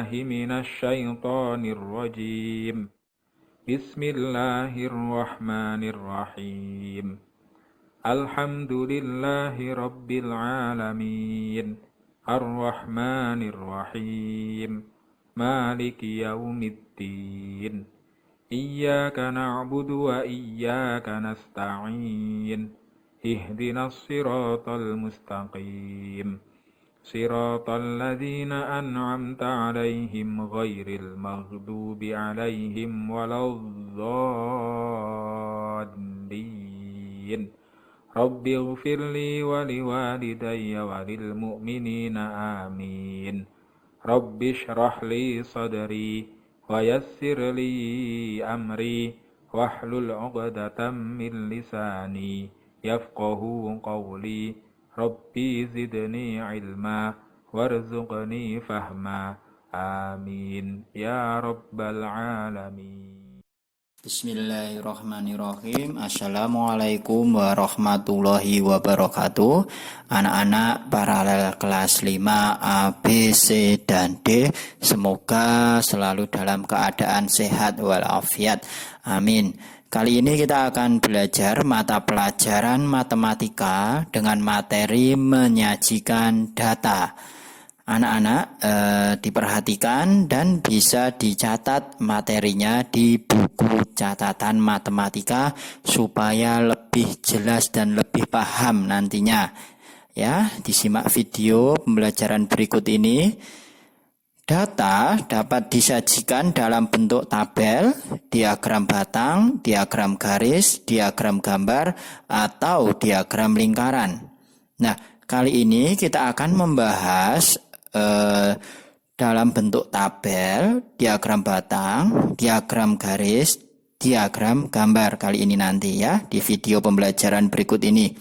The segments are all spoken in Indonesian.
بالله من الشيطان الرجيم بسم الله الرحمن الرحيم الحمد لله رب العالمين الرحمن الرحيم مالك يوم الدين إياك نعبد وإياك نستعين اهدنا الصراط المستقيم صراط الذين أنعمت عليهم غير المغضوب عليهم ولا الضالين رب اغفر لي ولوالدي وللمؤمنين آمين رب اشرح لي صدري ويسر لي أمري واحلل عقدة من لساني يفقه قولي ربي زدني علما وارزقني فهما آمين يا رب العالمين. Bismillahirrahmanirrahim. Assalamualaikum warahmatullahi wabarakatuh. Anak-anak paralel kelas 5 A, B, C, dan D, semoga selalu dalam keadaan sehat walafiat. Amin. Kali ini kita akan belajar mata pelajaran matematika dengan materi menyajikan data. Anak-anak diperhatikan dan bisa dicatat materinya di buku catatan matematika supaya lebih jelas dan lebih paham nantinya. Ya, disimak video pembelajaran berikut ini. Data dapat disajikan dalam bentuk tabel, diagram batang, diagram garis, diagram gambar, atau diagram lingkaran. Nah, kali ini kita akan membahas dalam bentuk tabel, diagram batang, diagram garis, diagram gambar kali ini nanti ya di video pembelajaran berikut ini.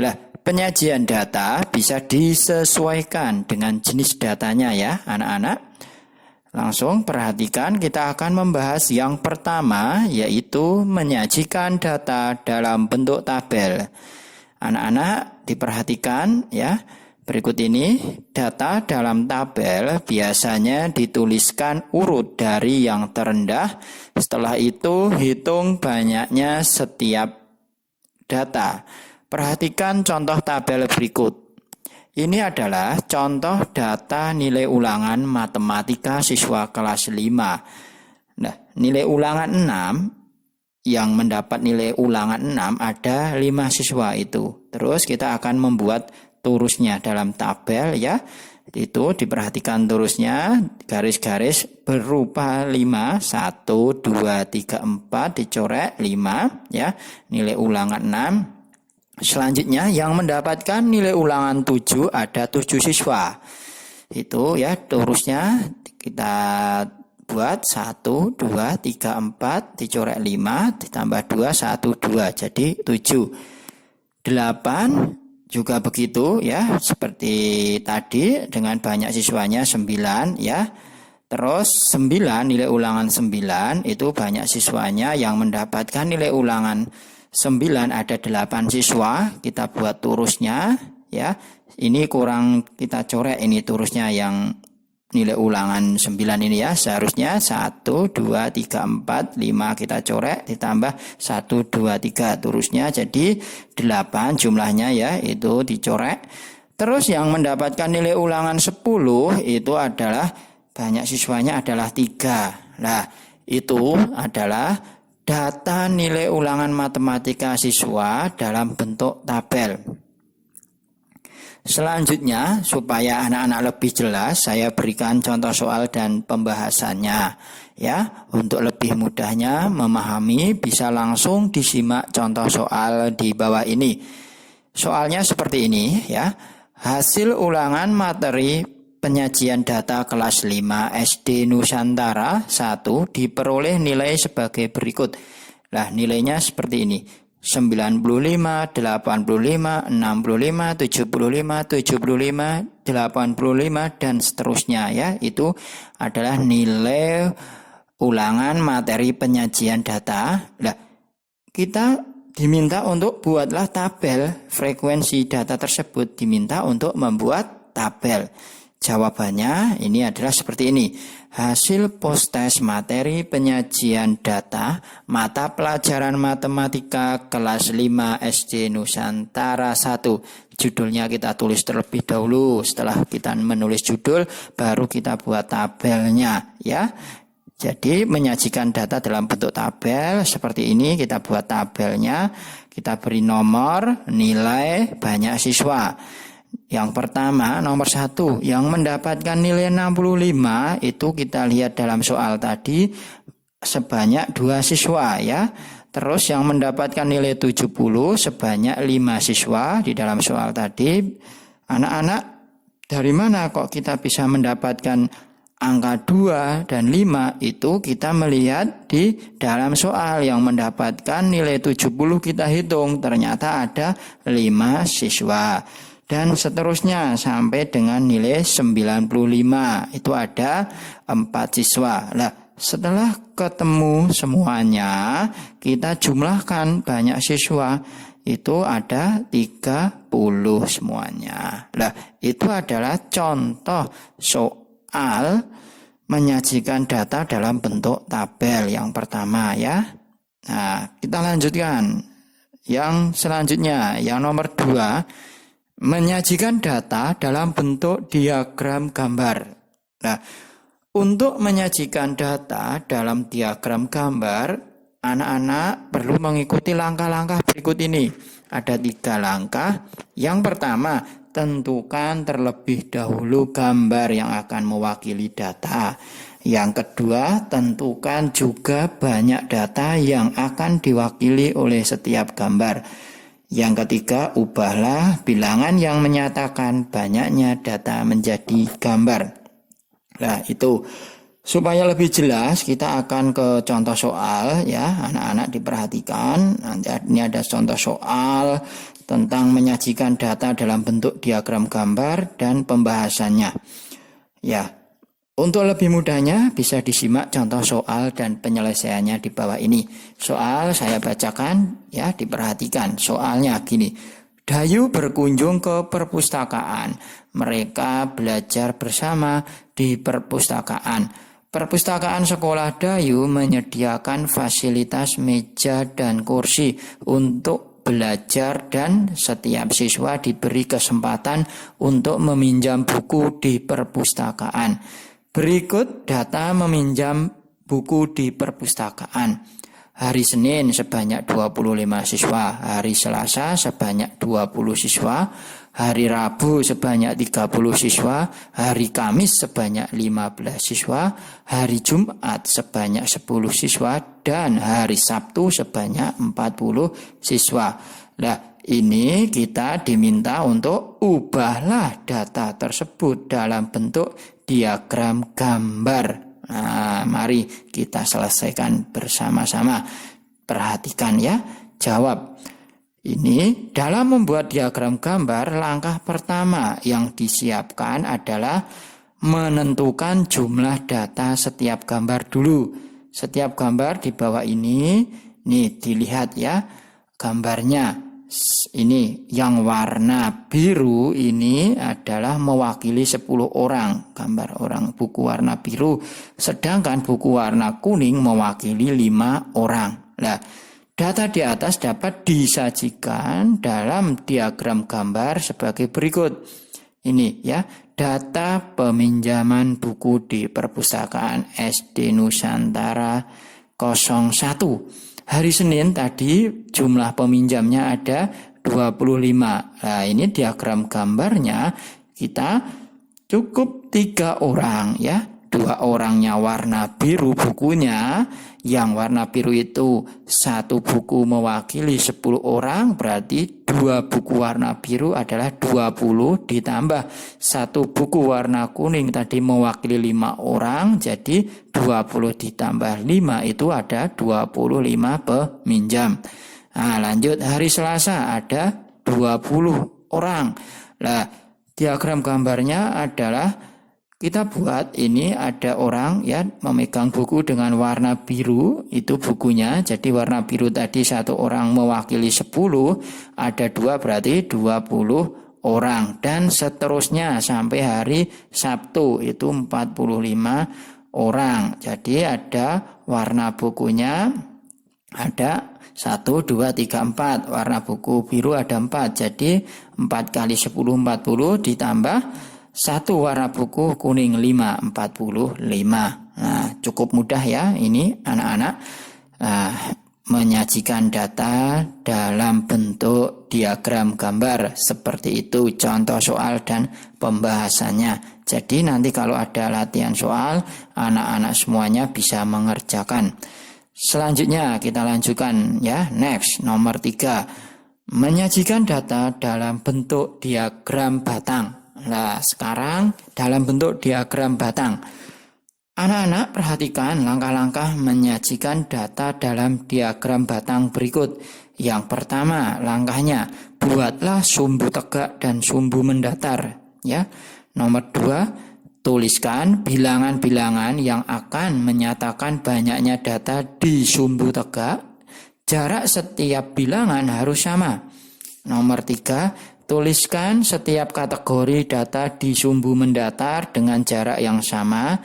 Lah, penyajian data bisa disesuaikan dengan jenis datanya ya anak-anak. Langsung perhatikan, kita akan membahas yang pertama yaitu menyajikan data dalam bentuk tabel. Anak-anak diperhatikan ya. Berikut ini, data dalam tabel biasanya dituliskan urut dari yang terendah, setelah itu hitung banyaknya setiap data. Perhatikan contoh tabel berikut. Ini adalah contoh data nilai ulangan matematika siswa kelas 5. Nah, nilai ulangan 6, yang mendapat nilai ulangan 6 ada 5 siswa itu. Terus kita akan membuat turusnya dalam tabel ya. Itu diperhatikan turusnya, garis-garis berupa 5, 1, 2, 3, 4 dicoret 5 ya. Nilai ulangan 6. Selanjutnya yang mendapatkan nilai ulangan 7 ada 7 siswa. Itu ya turusnya kita buat 1, 2, 3, 4 dicoret 5 ditambah 2, 1, 2 jadi 7. 8 juga begitu ya, seperti tadi dengan banyak siswanya 9 ya. Terus 9, nilai ulangan 9 itu banyak siswanya, yang mendapatkan nilai ulangan 9 ada 8 siswa. Kita buat turusnya ya. Ini kurang kita coret ini turusnya yang nilai ulangan 9 ini ya. Seharusnya 1, 2, 3, 4, 5 kita coret ditambah 1, 2, 3 turusnya jadi 8 jumlahnya ya, itu dicoret. Terus yang mendapatkan nilai ulangan 10 itu adalah banyak siswanya adalah 3. Nah, itu adalah data nilai ulangan matematika siswa dalam bentuk tabel. Selanjutnya, supaya anak-anak lebih jelas, saya berikan contoh soal dan pembahasannya. Ya, untuk lebih mudahnya memahami, bisa langsung disimak contoh soal di bawah ini. Soalnya seperti ini ya. Hasil ulangan materi penyajian data kelas 5 SD Nusantara 1 diperoleh nilai sebagai berikut. Nah, nilainya seperti ini. 95, 85, 65, 75, 75, 85, dan seterusnya ya. Itu adalah nilai ulangan materi penyajian data. Nah, kita diminta untuk buatlah tabel frekuensi data tersebut, diminta untuk membuat tabel. Jawabannya ini adalah seperti ini. Hasil post-test materi penyajian data mata pelajaran matematika kelas 5 SD Nusantara 1. Judulnya kita tulis terlebih dahulu. Setelah kita menulis judul, baru kita buat tabelnya, ya. Jadi menyajikan data dalam bentuk tabel seperti ini, kita buat tabelnya, kita beri nomor, nilai, banyak siswa. Yang pertama, nomor 1, yang mendapatkan nilai 65 itu kita lihat dalam soal tadi sebanyak 2 siswa, ya. Terus yang mendapatkan nilai 70 sebanyak 5 siswa di dalam soal tadi. Anak-anak, dari mana kok kita bisa mendapatkan angka 2 dan 5? Itu kita melihat di dalam soal yang mendapatkan nilai 70 kita hitung, ternyata ada 5 siswa. Dan seterusnya sampai dengan nilai 95 itu ada 4 siswa. Nah, setelah ketemu semuanya, kita jumlahkan banyak siswa, itu ada 30 semuanya. Nah, itu adalah contoh soal menyajikan data dalam bentuk tabel yang pertama, ya. Nah, kita lanjutkan. Yang selanjutnya, yang nomor 2, menyajikan data dalam bentuk diagram gambar. Nah, untuk menyajikan data dalam diagram gambar, anak-anak perlu mengikuti langkah-langkah berikut ini. Ada 3 langkah. Yang pertama, tentukan terlebih dahulu gambar yang akan mewakili data. Yang kedua, tentukan juga banyak data yang akan diwakili oleh setiap gambar. Yang ketiga, ubahlah bilangan yang menyatakan banyaknya data menjadi gambar. Nah, itu supaya lebih jelas kita akan ke contoh soal, ya. Anak-anak diperhatikan. Ini ada contoh soal tentang menyajikan data dalam bentuk diagram gambar dan pembahasannya. Ya. Untuk lebih mudahnya bisa disimak contoh soal dan penyelesaiannya di bawah ini. Soal saya bacakan, ya, diperhatikan. Soalnya gini. Dayu berkunjung ke perpustakaan. Mereka belajar bersama di perpustakaan. Perpustakaan sekolah Dayu menyediakan fasilitas meja dan kursi untuk belajar dan setiap siswa diberi kesempatan untuk meminjam buku di perpustakaan. Berikut data meminjam buku di perpustakaan. Hari Senin sebanyak 25 siswa, hari Selasa sebanyak 20 siswa, hari Rabu sebanyak 30 siswa, hari Kamis sebanyak 15 siswa, hari Jumat sebanyak 10 siswa, dan hari Sabtu sebanyak 40 siswa. Nah, ini kita diminta untuk ubahlah data tersebut dalam bentuk diagram gambar. Nah, mari kita selesaikan bersama-sama. Perhatikan, ya. Jawab. Ini dalam membuat diagram gambar, langkah pertama yang disiapkan adalah menentukan jumlah data setiap gambar dulu. Setiap gambar di bawah ini, nih dilihat, ya, gambarnya. Ini yang warna biru ini adalah mewakili 10 orang, gambar orang buku warna biru. Sedangkan buku warna kuning mewakili 5 orang. Nah, data di atas dapat disajikan dalam diagram gambar sebagai berikut. Ini, ya, data peminjaman buku di perpustakaan SD Nusantara 01. Hari Senin tadi jumlah peminjamnya ada 25. Nah, ini diagram gambarnya kita cukup 3 orang, ya. 2 orangnya warna biru bukunya. Yang warna biru itu 1 buku mewakili 10 orang, berarti 2 buku warna biru adalah 20 ditambah 1 buku warna kuning tadi mewakili 5 orang, jadi 20 ditambah 5 itu ada 25 peminjam. Nah, lanjut hari Selasa ada 20 orang. Nah, diagram gambarnya adalah kita buat ini ada orang, ya, memegang buku dengan warna biru, itu bukunya. Jadi warna biru tadi 1 orang mewakili 10, ada 2 berarti 20 orang dan seterusnya sampai hari Sabtu itu 45 orang. Jadi ada warna bukunya ada 1, 2, 3, 4. Warna buku biru ada 4. Jadi 4 kali 10 40 ditambah 1 warna buku kuning 5 45. Nah, cukup mudah ya ini anak-anak. Menyajikan data dalam bentuk diagram gambar seperti itu contoh soal dan pembahasannya. Jadi nanti kalau ada latihan soal, anak-anak semuanya bisa mengerjakan. Selanjutnya kita lanjutkan ya. Next, nomor 3. Menyajikan data dalam bentuk diagram batang. Nah, sekarang dalam bentuk diagram batang. Anak-anak perhatikan langkah-langkah menyajikan data dalam diagram batang berikut. Yang pertama, langkahnya buatlah sumbu tegak dan sumbu mendatar, ya. Nomor 2, tuliskan bilangan-bilangan yang akan menyatakan banyaknya data di sumbu tegak. Jarak setiap bilangan harus sama. Nomor 3, tuliskan setiap kategori data di sumbu mendatar dengan jarak yang sama.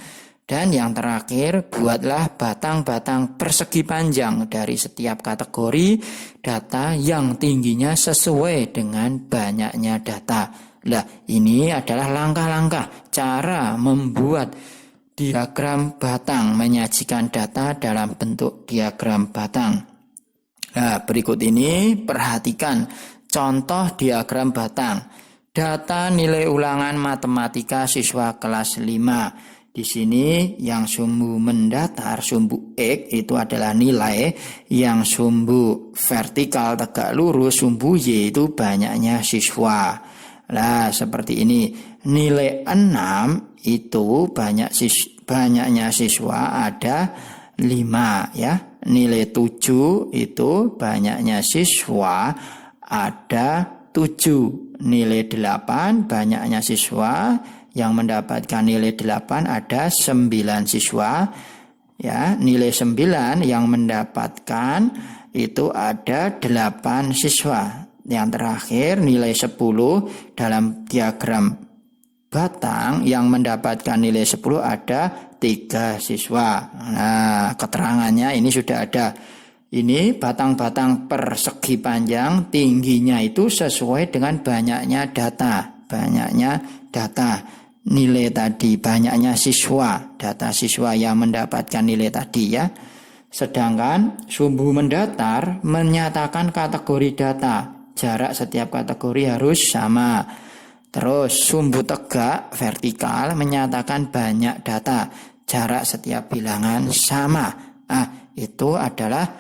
Dan yang terakhir, buatlah batang-batang persegi panjang dari setiap kategori data yang tingginya sesuai dengan banyaknya data. Nah, ini adalah langkah-langkah cara membuat diagram batang, menyajikan data dalam bentuk diagram batang. Nah, berikut ini perhatikan contoh diagram batang. Data nilai ulangan matematika siswa kelas 5. Di sini yang sumbu mendatar, sumbu X itu adalah nilai, yang sumbu vertikal tegak lurus, sumbu Y itu banyaknya siswa. Nah, seperti ini. Nilai 6 itu banyaknya siswa ada 5 ya. Nilai 7 itu banyaknya siswa ada 7. Nilai 8 banyaknya siswa yang mendapatkan nilai 8 ada 9 siswa. Ya, nilai 9 yang mendapatkan itu ada 8 siswa. Yang terakhir nilai 10 dalam diagram batang yang mendapatkan nilai 10 ada 3 siswa. Nah, keterangannya ini sudah ada. Ini batang-batang persegi panjang, tingginya itu sesuai dengan banyaknya data. Nilai tadi banyaknya siswa, data siswa yang mendapatkan nilai tadi ya. Sedangkan sumbu mendatar menyatakan kategori data, jarak setiap kategori harus sama. Terus sumbu tegak vertikal menyatakan banyak data, jarak setiap bilangan sama. Itu adalah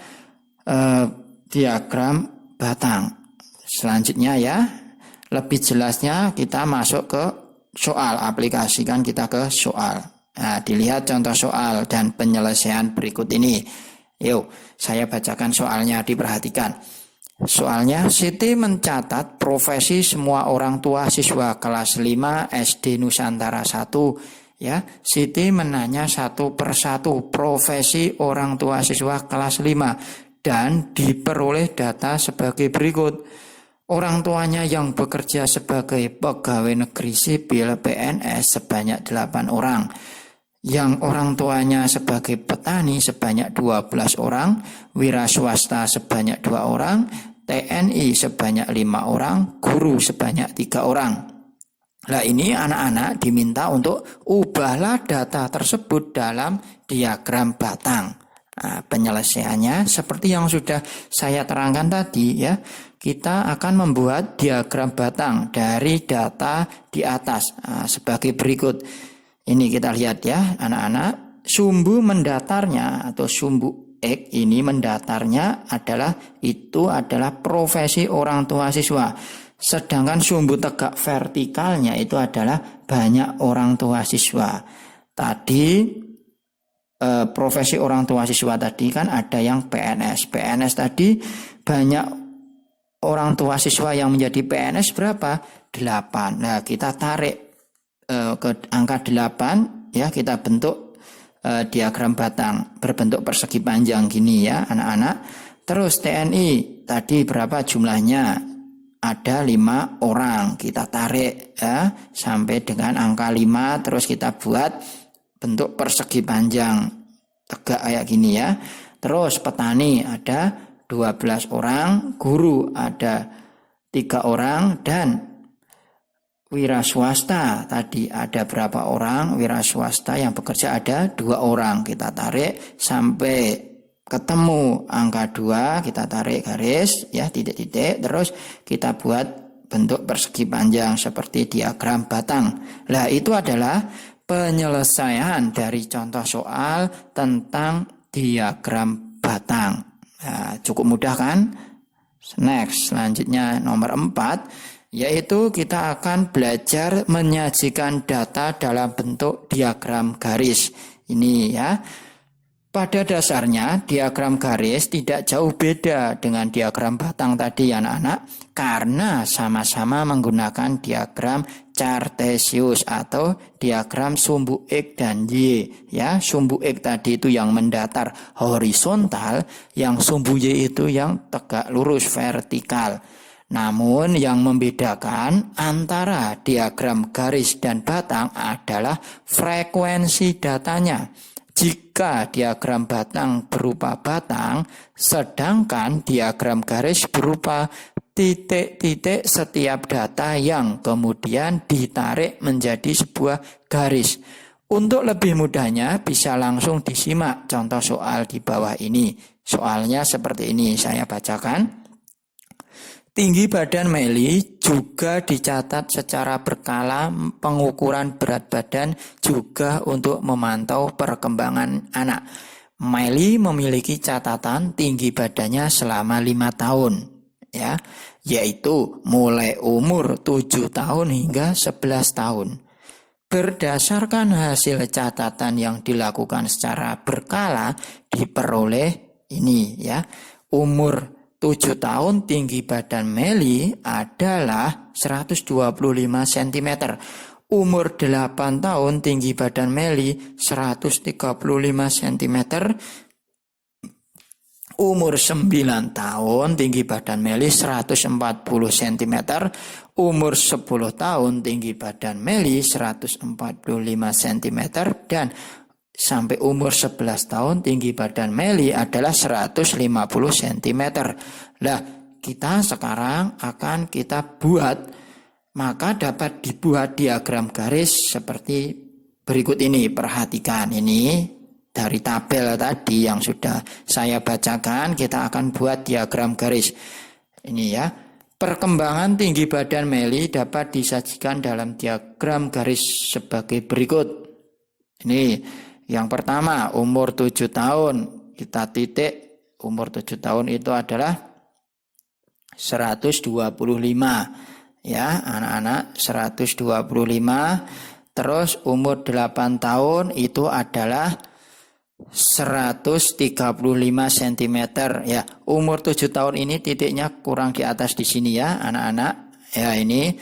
diagram batang. Selanjutnya ya, lebih jelasnya kita masuk ke soal, aplikasikan kita ke soal. Nah, dilihat contoh soal dan penyelesaian berikut ini. Yuk, saya bacakan soalnya, diperhatikan. Soalnya, Siti mencatat profesi semua orang tua siswa kelas 5 SD Nusantara 1. Ya, Siti menanya satu persatu profesi orang tua siswa kelas 5 dan diperoleh data sebagai berikut. Orang tuanya yang bekerja sebagai pegawai negeri sipil PNS sebanyak 8 orang. Yang orang tuanya sebagai petani sebanyak 12 orang, wira swasta sebanyak 2 orang, TNI sebanyak 5 orang, guru sebanyak 3 orang. Nah, ini anak-anak diminta untuk ubahlah data tersebut dalam diagram batang. Nah, penyelesaiannya seperti yang sudah saya terangkan tadi ya. Kita akan membuat diagram batang dari data di atas sebagai berikut. Ini kita lihat ya anak-anak. Sumbu mendatarnya atau sumbu X ini mendatarnya adalah profesi orang tua siswa. Sedangkan sumbu tegak vertikalnya itu adalah banyak orang tua siswa. Tadi profesi orang tua siswa tadi kan ada yang PNS. PNS tadi banyak orang tua siswa yang menjadi PNS berapa? 8. Nah, kita tarik ke angka 8 ya, kita bentuk diagram batang berbentuk persegi panjang gini ya anak-anak. Terus TNI tadi berapa jumlahnya? ada 5 orang. Kita tarik ya, sampai dengan angka 5, terus kita buat bentuk persegi panjang tegak kayak gini ya. Terus petani ada 12 orang, guru ada 3 orang, dan wira swasta tadi ada berapa orang? Wira swasta yang bekerja ada 2 orang. Kita tarik sampai ketemu angka 2, kita tarik garis ya, titik-titik, terus kita buat bentuk persegi panjang seperti diagram batang. Nah, itu adalah penyelesaian dari contoh soal tentang diagram batang. Nah, cukup mudah kan? Next, selanjutnya nomor 4, yaitu kita akan belajar menyajikan data dalam bentuk diagram garis. Ini ya. Pada dasarnya diagram garis tidak jauh beda dengan diagram batang tadi anak-anak, karena sama-sama menggunakan diagram Cartesius atau diagram sumbu X dan Y ya. Sumbu X tadi itu yang mendatar horizontal, yang sumbu Y itu yang tegak lurus vertikal. Namun yang membedakan antara diagram garis dan batang adalah frekuensi datanya. Jika diagram batang berupa batang, sedangkan diagram garis berupa titik-titik setiap data yang kemudian ditarik menjadi sebuah garis. Untuk lebih mudahnya bisa langsung disimak contoh soal di bawah ini. Soalnya seperti ini, saya bacakan. Tinggi badan Meli juga dicatat secara berkala, pengukuran berat badan juga untuk memantau perkembangan anak. Meli memiliki catatan tinggi badannya selama 5 tahun, ya, yaitu mulai umur 7 tahun hingga 11 tahun. Berdasarkan hasil catatan yang dilakukan secara berkala, diperoleh ini ya, umur 7 tahun tinggi badan Meli adalah 125 cm. Umur 8 tahun tinggi badan Meli 135 cm. Umur 9 tahun tinggi badan Meli 140 cm. Umur 10 tahun tinggi badan Meli 145 cm. Dan sampai umur 11 tahun tinggi badan Meli adalah 150 cm. Nah, kita sekarang akan kita buat, maka dapat dibuat diagram garis seperti berikut ini. Perhatikan ini dari tabel tadi yang sudah saya bacakan, kita akan buat diagram garis. Ini ya. Perkembangan tinggi badan Meli dapat disajikan dalam diagram garis sebagai berikut. Ini yang pertama, umur 7 tahun, kita titik, umur 7 tahun itu adalah 125, ya anak-anak, 125. Terus umur 8 tahun itu adalah 135 cm, ya. Umur 7 tahun ini titiknya kurang di atas di sini ya anak-anak, ya ini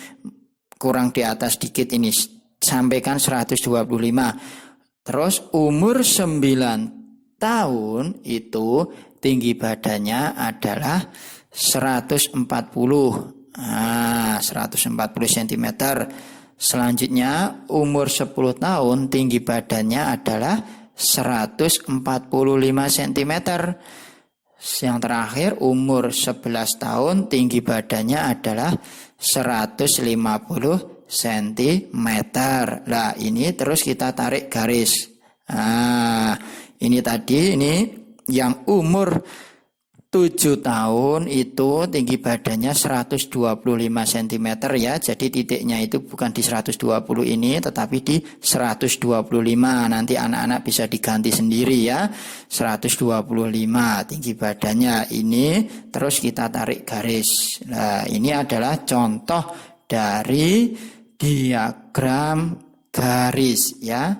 kurang di atas dikit ini, sampaikan 125. Terus umur 9 tahun itu tinggi badannya adalah 140 cm. Selanjutnya umur 10 tahun tinggi badannya adalah 145 cm. Yang terakhir umur 11 tahun tinggi badannya adalah 150 cm. Nah, ini terus kita tarik garis. Nah, ini tadi ini yang umur 7 tahun itu tinggi badannya 125 cm ya. Jadi titiknya itu bukan di 120 ini tetapi di 125. Nanti anak-anak bisa diganti sendiri ya. 125 tinggi badannya ini, terus kita tarik garis. Nah, ini adalah contoh dari diagram garis ya.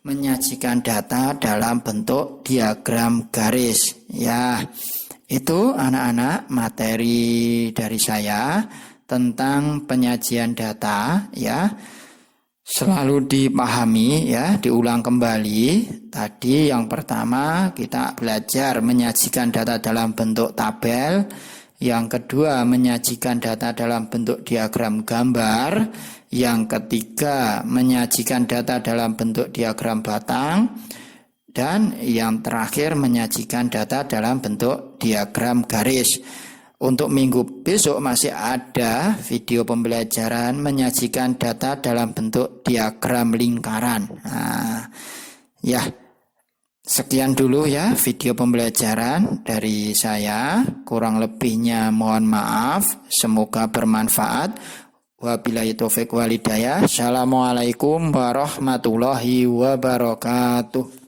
Menyajikan data dalam bentuk diagram garis ya. Itu anak-anak materi dari saya tentang penyajian data ya. Selalu dipahami ya, diulang kembali. Tadi yang pertama kita belajar menyajikan data dalam bentuk tabel Yang kedua, menyajikan data dalam bentuk diagram gambar. Yang ketiga, menyajikan data dalam bentuk diagram batang. Dan yang terakhir, menyajikan data dalam bentuk diagram garis. Untuk minggu besok masih ada video pembelajaran menyajikan data dalam bentuk diagram lingkaran. Nah, ya, sekian dulu ya video pembelajaran dari saya. Kurang lebihnya mohon maaf. Semoga bermanfaat. Wabillahi taufik walhidayah. Assalamualaikum warahmatullahi wabarakatuh.